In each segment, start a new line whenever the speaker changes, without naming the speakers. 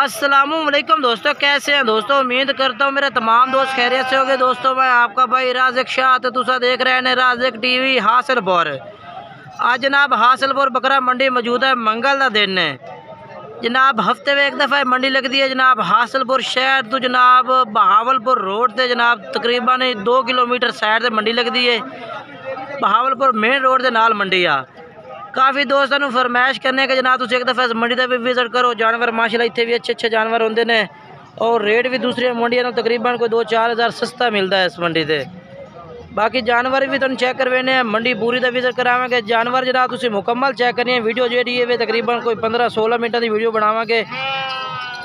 अस्सलामुअलैकुम दोस्तों, कैसे हैं दोस्तों। उम्मीद करता हूँ मेरे तमाम दोस्त खैरियत से होंगे। दोस्तों मैं आपका भाई राज़िक शाह, तो तुसा देख रहे हैं राज़िक टीवी हासिलपुर। आज जनाब हासिलपुर बकरा मंडी मौजूद है। मंगल का दिन है जनाब, हफ्ते में एक दफ़ा मंडी लगती है जनाब। हासिलपुर शहर तो जनाब बहावलपुर रोड से जनाब तकरीबन 2 किलोमीटर साइड से मंडी लगती है। बहावलपुर मेन रोड के नाल मंडी आ। काफ़ी दोस्तों फरमाइश करने के जनाब तुम एक दफ़ा इस मंडी का भी विजिट करो। जानवर माशाल्लाह इतने भी अच्छे जानवर होंगे ने, और रेट भी दूसरी मंडियों तकरीबन कोई 2-4 हज़ार सस्ता मिलता है इस मंडी से। बाकी जानवर भी तुम चेक करवाने हैं, मंडी पूरी का विजिट करावे। जानवर जनाब तुम मुकम्मल चेक करनी है। वीडियो जी है तकरीबन कोई 15-16 मिनट की वीडियो बनावे।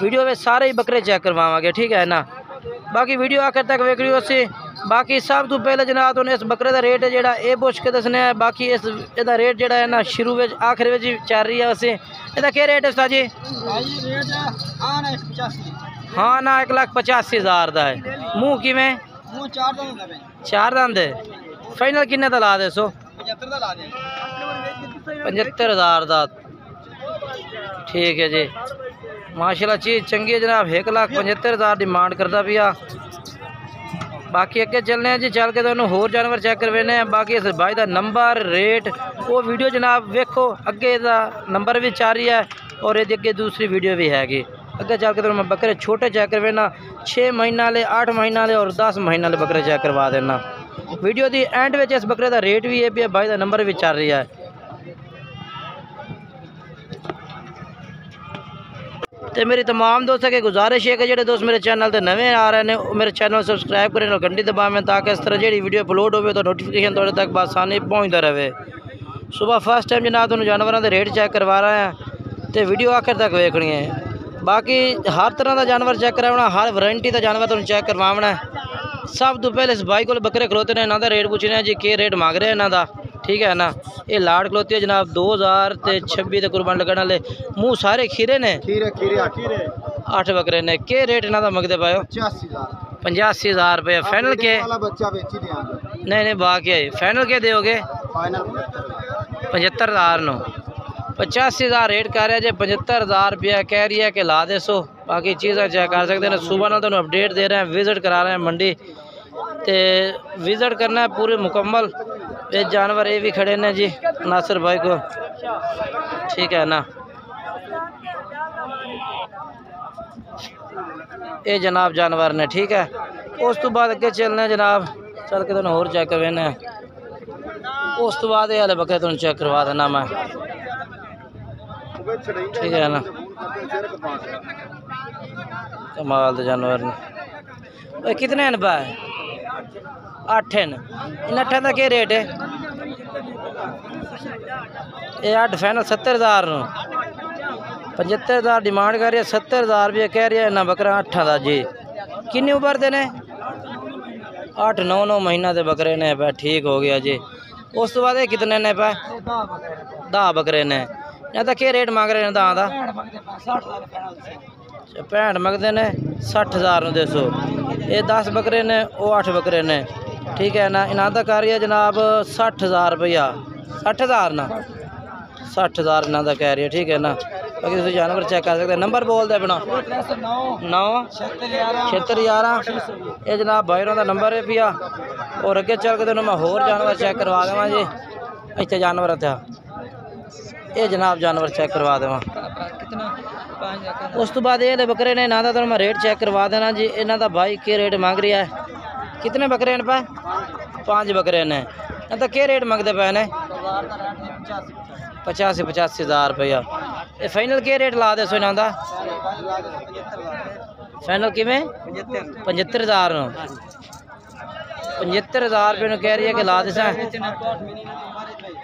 वीडियो में सारे ही बकरे चेक करवावे, ठीक है ना। बाकी वीडियो आखिर तक वेख लियो सी। बाकी सब तो पहले जनाब तुम इस बकरे का रेट है जोड़ा ये पुछ के दसने है। बाकी इसका रेट जोड़ा है ना शुरू में आखिर में चल रही है। वैसे इसका क्या रेट है उस्ताद जी? हाँ ना 1,85,000 का है। मुँह किमें? 4 दंद है। फाइनल किन्ने का ला दे सो? 75,000 का। ठीक है जी, माशाल्लाह चीज़ चंगी है जनाब। 1,75,000 डिमांड करता पिया। बाकी अगे चलने हैं जी, चल के तो होर जानवर चेक करवाने हैं। बाकी इस भाई का नंबर रेट वो वीडियो जनाब वेखो, अगे का नंबर भी चल रही है और ये अगे दूसरी वीडियो भी हैगी। अगे चल के तो मैं बकरे छोटे चेक करवाना, 6 महीने वाले, 8 महीने वाले और 10 महीने वाले बकरे चेक करवा देना। वीडियो की एंड में इस बकरे का रेट भी है भी, भाई का नंबर भी चल रही है। तो मेरी तमाम दोस्तों की गुजारिश है कि जो दोस्त मेरे चैनल पर नवे आ रहे हैं मेरे चैनल सब्सक्राइब करें और घंटी दबावें, ताकि इस तरह जी वीडियो अपलोड हो तो नोटिफिकेशन थोड़े तक आसानी पहुँचता रहे। सुबह फर्स्ट टाइम जनाब तुम जानवरों के रेट चेक करवा रहे हैं, तो वीडियो आखिर तक वेखनी है। बाकी हर तरह का जानवर चेक करवाना, हर वारंटी का जानवर तुम चेक करवाना है। सब तो पहले इस भाई को बकरे खलोते ने, इन्हों का रेट पूछने जी के रेट मांग रहे हैं इन्हों का, ठीक है ना। ये लाड़ खलोती है जनाब 2026 कुर्बान लगने वाले। मुँह सारे खीरे ने, 8 बकरे ने। के रेट इन्हों का मंगते पाओ? 85,000 रुपये। फाइनल के? नहीं बाकी फाइनल के दोगे? 75,000 नो। 85,000 रेट कर रहा है। 75,000 रुपया कह रही है कि ला दे सो। बाकी चीज़ें चेक कर सकते हैं। सुबह ना तो अपडेट दे रहे हैं, विजिट करा रहे हैं मंडी, तो विजिट करना है पूरे मुकम्मल। ये जानवर ये भी खड़े ने जी नासिर भाई को, ठीक है ना। ये जनाब जानवर ने, ठीक है। उस तो बाद अगे चलने जनाब, चल के तुम होर चेक करवाने। उस तो बाद ये बकरे तुम चेक करवा देना मैं, ठीक है ना। कमाल के जानवर ने। कितने हैं भाई? 8 हैं। इन 8 का क्या रेट है? ये 8 फाइनल 70,000 नो। 75,000 डिमांड कर रही है, 70,000 रुपये कह रही है ना बकरा 8 का जी। किन्नी उम्र दे ने? 8-9 महीना के बकरे ने पै, ठीक हो गया जी। उस तो बाद कितने ने पै? 10 बकरे ने। या तो क्या रेट मांग रहे हैं? 65 मंगते ने, 60,000 दे सो। ये 10 बकरे ने, वो 8 बकरे ने, ठीक है ना। इन्हों का कर रही है जनाब 60,000 रुपया। 60,000 ना, 60,000 इन्हों का कह रही है, ठीक है ना। बाकी तुम जानवर चेक कर सकते हैं। नंबर बोल दे अपना 97611। ये जनाब भाई का नंबर है पिया। और अगे चल के तो मैं होर जानवर चेक करवा देव जी। इतने जानवर था, ये जनाब जानवर चेक करवा देव। उस तो बाद ये बकरे ने, इन्हों का तो मैं रेट चेक करवा देना जी। इन्हों का भाई के रेट मांग रही है? कितने बकरे हैं पे? 5 बकरे ने। तो क्या रेट मंगते पे ने? 85,000 रुपया। ये फाइनल के रेट ला दे सो इन्हों का? फाइनल किमें? 75,000 नो। 75,000 रुपये कह रही है कि ला दे।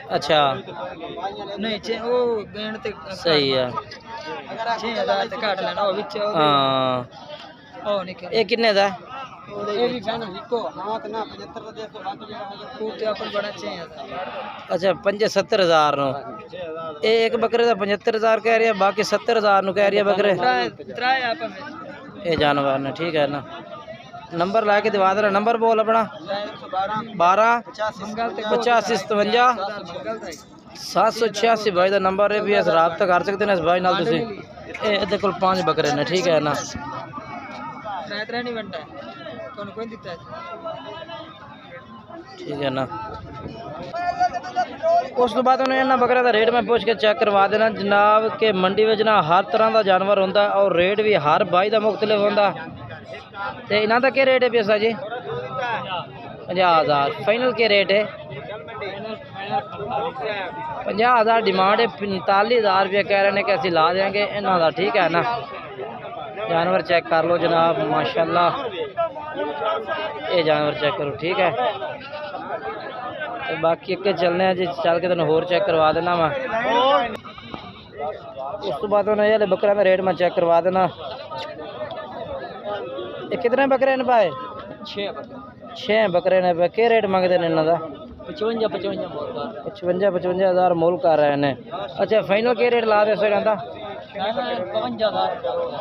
अच्छा सही है। हाँ ये किन्ने का? अच्छा 75,000 नो। एक बकरे का 75,000 कह रही है, बाकी 70,000 नु कह रही है बकरे। ये जानवर ने, ठीक है ना। नंबर ला के दिवा देना। नंबर बोल अपना 12 85 57 786 भाई का नंबर है भी। रबता कर सकते हैं इस भाई नाल तुसीं। ਇਹਦੇ ਕੋਲ 5 ਬੱਕਰੇ ਨੇ ਠੀਕ ਹੈ ਨਾ। ठीक है ना। उस तो बाद उन्हें इन्होंने बकरा का रेट मैं पूछ के चेक करवा देना जनाब के मंडी में ना हर तरह का जानवर होंदा और रेट भी हर भाई का मुख्तलिफ होंदा। ते इन्हां दा क्या रेट है पैसा जी? 50,000 फाइनल के रेट है? 50,000 डिमांड है। 45,000 रुपये कह रहे हैं कि असं ला देंगे इन्हों का ठीक है ना। जानवर चेक कर लो जनाब माशाल्लाह, ये जानवर चेक करो ठीक है। तो बाकी अगे चलने जी, चल के तेन होर चेक करवा देना मैं। उस तो बाद ये बकरे का रेट मैं चेक करवा देना। ये कितने बकरे ने भाई? 6 बकरे ने। क्या रेट मंगते हैं इन्हों का? 55,000 मोल कर रहे हैं। अच्छा फाइनल क्या रेट ला दे सो?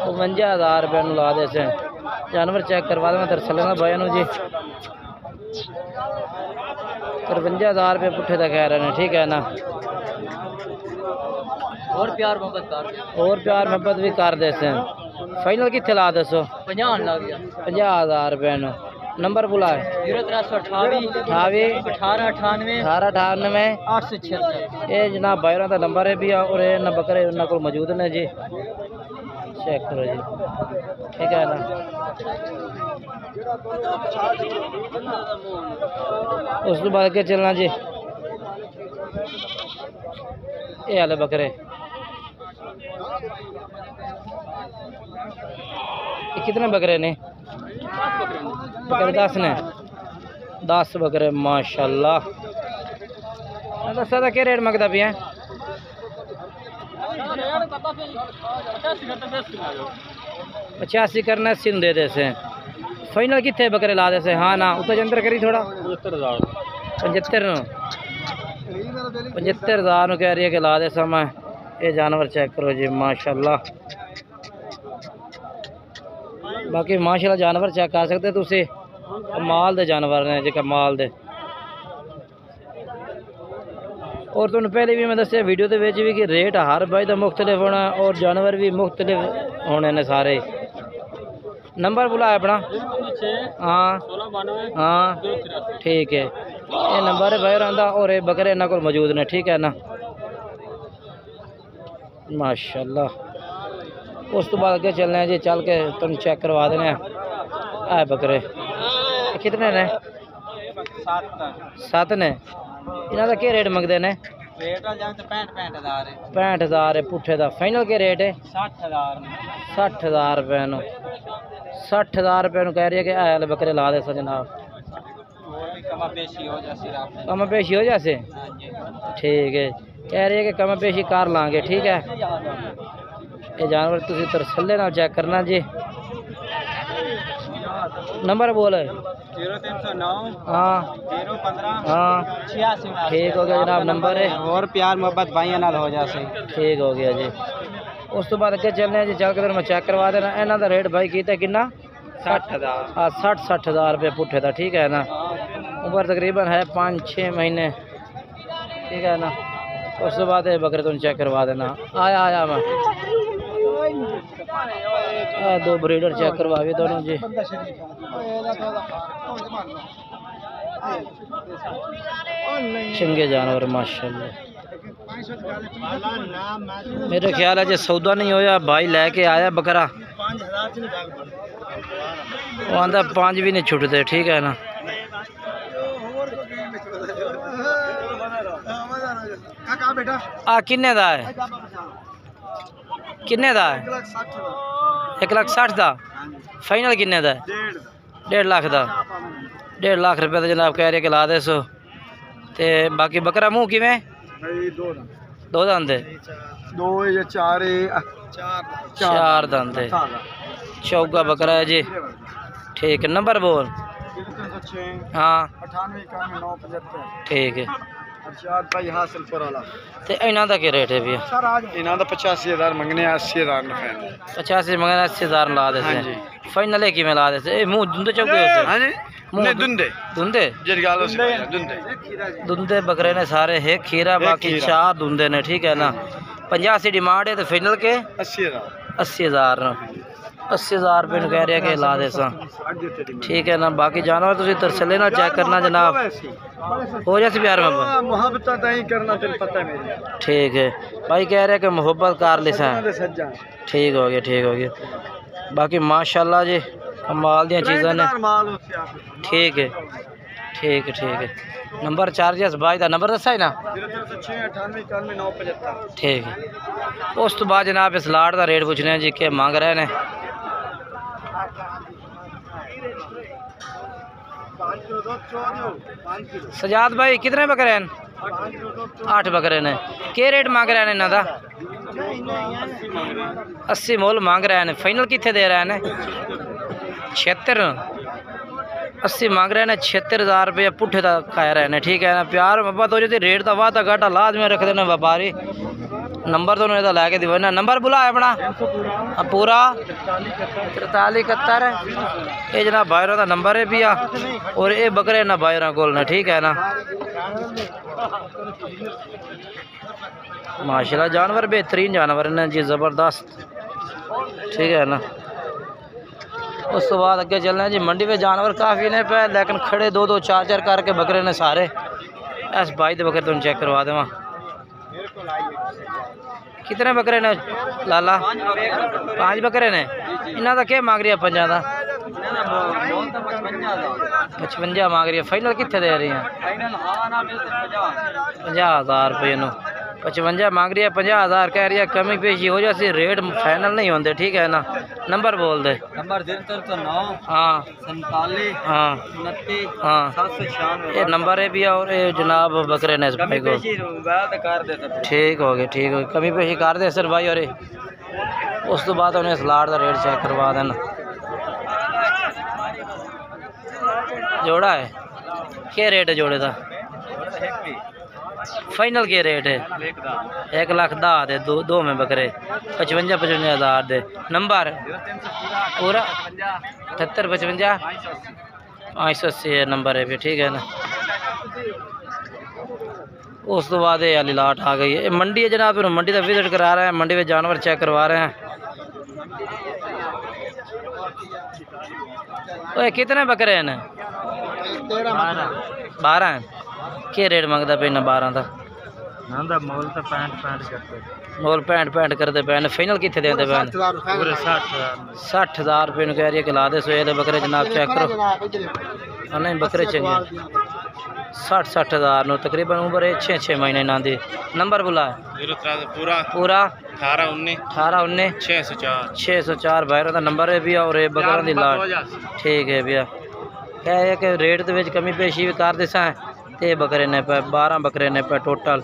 52,000 रुपये ला दे से। जानवर चेक करवा देना दरअसल भाई जी। 53,000 रुपये पुट्ठे का कह रहे हैं ठीक है ना। और प्यार मोहब्बत भी कर दे से। फाइनल कितने ला दसो? 50,000 रुपये। नंबर बुला 0328 1898 876। ये जनाब भाईरों का नंबर है भी और ये बकरे उन्होंने को मौजूद ने जी। चेक करो जी ठीक है ना। उस तो बाद अगे चलना जी। ये हाल बकरे कितने बकरे ने? बकरे 10 ने। 10 बकरे माशाल्लाह। दसा का क्या रेट मंगता पिया? 85 करना 80 दे दे से। फाइनल कितने बकरे ला दे से? हाँ ना उतर अंदर करी थोड़ा। 75,000 कह रही है कि ला दे सा मैं। ये जानवर चेक करो जी माशाल्लाह। बाकी माशाल्लाह जानवर चेक कर सकते तुसी। कमाल दे जानवर ने जी, कमाल दे। और तुम पहले भी मैं दसिया वीडियो के भी कि रेट हर भाई का मुख्तलिफ होना और जानवर भी मुख्तलिफ होने ने सारे। नंबर बुला अपना। हाँ हाँ ठीक है। ये नंबर है भाई रहा और ये बकरे इन्होंने को मौजूद ने ठीक है ना माशाल्लाह। उस तो बाद अगे चलने जी, चल के तुम चेक करवा देने है बकरे। कितने ने? 7 ने। इन्हों का क्या रेट मंगते हैं? 65,000 है पुट्ठे का। फाइनल के रेट है? 60,000 रुपये। 60,000 रुपये कह रही है कि आयल बकरे ला दे सो जनाब। कम पेशी हो जासे ठीक है। कह रही है कि कम पेशी कर लाँगे ठीक है। ये जानवर तुम तरसले ना चेक करना जी। नंबर बोल
0309
हाँ
015
हाँ
86।
ठीक हो गया जनाब नंबर है।
और प्यार मोहब्बत भाइयों नाल हो जासे
ठीक हो गया जी। उस तो बाद अगे चलने जी, चल के मैं चेक करवा देना। इन्हों का रेट भाई कितना कितना?
60,000।
हाँ 60,000 रुपये पुट्ठे का ठीक है ना। उम्र तकरीबन है 5-6 महीने ठीक है ना। उस तो बाद बकरे तुम चेक करवा देना। आया मैं 2 ब्रीडर चेक करवा भी दोनों जी। चंगे जानवर माशाल्लाह। मेरे ख्याल है जो सौदा नहीं होया भाई लैके आया बकरा, वो आंदा 5 भी नहीं छुटते ठीक है ना। किन्ने दा है? किन्ने दा है? 1,60,000 का। फाइनल किन्ने दा है? 1.5 लाख का। 1.5 लाख रुपये का जनाब कह रहे कि ला दे सो। ते बाकी बकरा मुँह किवें? 2 दंद है।
2 या 4
दंद है। चौगा बकरा है जी ठीक है। नंबर बोल। हाँ
98
ठीक है।
भाई हासिलपुर वाला।
तो इन्हों का क्या रेट है भैया?
इन्हों 85,000 मंगने 80,000 नफे।
85 मंगने 80,000 ला दे। फाइनल है कि मैं ला दे मुँह धुंधे चौके
हाँ जी धुंधे
धुंधे धुंधे बकरे ने सारे है खीरा बाकी 4 धुंधे ने ठीक है ना। 85 डिमांड है तो फाइनल के 80,000 80,000 रुपये कह रहे कि ला दे सा। ठीक है ना, बाकी जानवर तुम तरसले ना चेक करना जनाब, हो जाए प्यार
मोहब्बत करना पता है मेरी।
ठीक है भाई, कह रहे कि मोहब्बत कर ले सा। ठीक हो गया, ठीक हो गया। बाकी माशाल्लाह जी कमाल दी चीज़ां ने। ठीक है, ठीक है, ठीक है। नंबर चार्जेस भाई का नंबर दसा है ना?
0698919975।
ठीक है। उस तो बाद जनाब इस लाट का रेट पूछने हैं जी के मांग रहे हैं। सजाद भाई कितने बकरे हैं? 8 बकरे ने। के रेट मांग रहे हैं इन्हों का? 80 मोल मांग रहे हैं। फाइनल कितने दे रहे हैं? 76। 80 मांग रहे हैं, 76,000 रुपये पुठे का कह रहे हैं। ठीक है ना, प्यार मोहब्बत हो जाती, रेट का वादा घाटा लाजमी रखते हैं व्यापारी। नंबर तो उन्हें लैके दिवाना, नंबर बुलाया अपना पूरा 4371। ये जनाब बाहरों का नंबर है भी और ये बकरे ना बाहरों को। ठीक है ना, माशाल्लाह जानवर बेहतरीन जानवर ने जी, ज़बरदस्त। ठीक है ना, उस तो बाद अगे चलना है जी। मंडी में जानवर काफ़ी ने पे, लेकिन खड़े 2-2 4-4 करके बकरे ने सारे। इस भाई दे बकरे तुम चेक करवा देवा। कितने बकरे ने लाला? 5 बकरे ने। इन्हों का क्या मांग रही है? 50 का 55 मांग रही है। फाइनल कितने दे रही हैं? 50,000 रुपये। 55 मांग रही है, 50,000 कह रही है। कमी पेशी हो जाती, रेट फाइनल नहीं होते। ठीक है ना, नंबर बोल दे। नंबर 9 हाँ 47 हाँ 29 हाँ 796 ये नंबर है भी। और ये जनाब बकरे ने भाई को ठीक हो गया, ठीक हो गया। कमी पेशी कर दे सर भाई। और उस तो बाद उन्हें सलाड का रेट चेक करवा देना। जोड़ा है, क्या रेट है जोड़े का? फाइनल के रेट है? 1,10,000 दे। दो में बकरे 55,000 दे। नंबर पूरा 78 55 580 नंबर है भी। ठीक है ना, उस तो बाद ये लाट आ गई है। मंडी है जनाब, फिर मंडी का विजिट करा रहे हैं, मंडी में जानवर चेक करवा रहे हैं। ओए कितने बकरे हैं? 12 हैं। क्या रेट मंगता पे ना 12 का? मोल तो 65 करते पे। फाइनल कितने देते पे? 60,000 रुपये कह रही है कि ला दे। सोए बकरे जनाब चेक करो। नहीं बकरे चंगे 60,000 तकरीबन उम्र है 6 महीने ना दी। नंबर बुला पूरा 18 604 भैरों का नंबर है भैया। और बकरों की लाट ठीक है भैया। क्या है कि रेट के कमी पेशी भी कर दिसा है। ते बकरे ने पे 12 बकरे ने पे टोटल।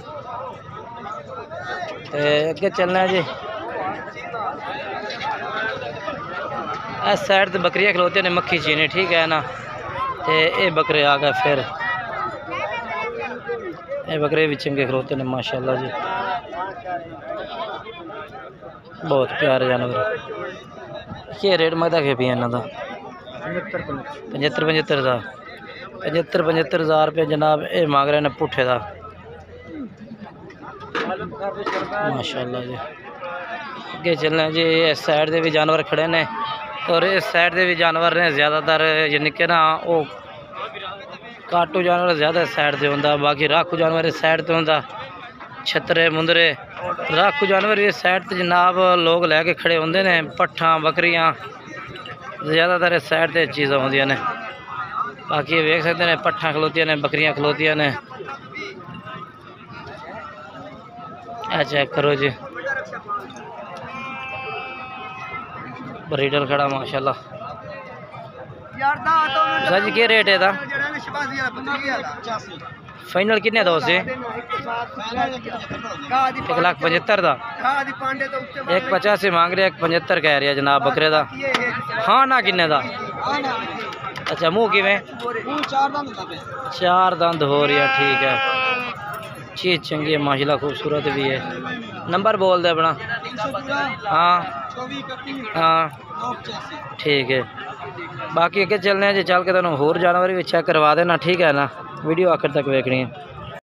अगे चलना है जी। इस साइड तो बकरियाँ खलोते ने मक्खी चीनी। ठीक है ना, ते ये बकरे आ गए। फिर ये बकरे भी चंगे खलोते ने माशाल्लाह जी, बहुत प्यारे जानवर। ये रेट मंगता के भी इन्हों का? 75,000 रुपये जनाब ये मांग रहे हैं पुठे का। माशाल्लाह जी। अगे चलना जी। इस साइड के भी जानवर खड़े ने और इस साइड के भी जानवर ने। ज़्यादातर यानी कि ना वो काटू जानवर ज़्यादा साइड से होंगे, बाकी राखू जानवर इस साइड से होंगे। छतरे मुंदरे राखू जानवर इस साइड से जनाब लोग लैके खड़े होंगे ने। पट्ठा बकरियाँ ज़्यादातर इस साइड से चीज़ा होंदियां ने। बाकी ये देख सकते हैं पट्ठा खलोतियां ने, बकरियां खलोतियां ने। चेक करो जी, ब्रीडर खड़ा माशाल्लाह। जी क्या रेट है? फाइनल कितने दो से? 1,75,000 का। 1,85 मांग रहे, 1,75 कह रही है जनाब बकरे का। हाँ ना किन्ने का? अच्छा मुँह किमें? 4 दंद हो रही है। ठीक है, चीज़ चंगी है माशाल्लाह, खूबसूरत भी है। नंबर बोल दे अपना। हाँ हाँ ठीक है। बाकी अगे चलने जी, चल के तुम होर जानवर भी चेक करवा देना। ठीक है ना, वीडियो आखिर तक देखनी है।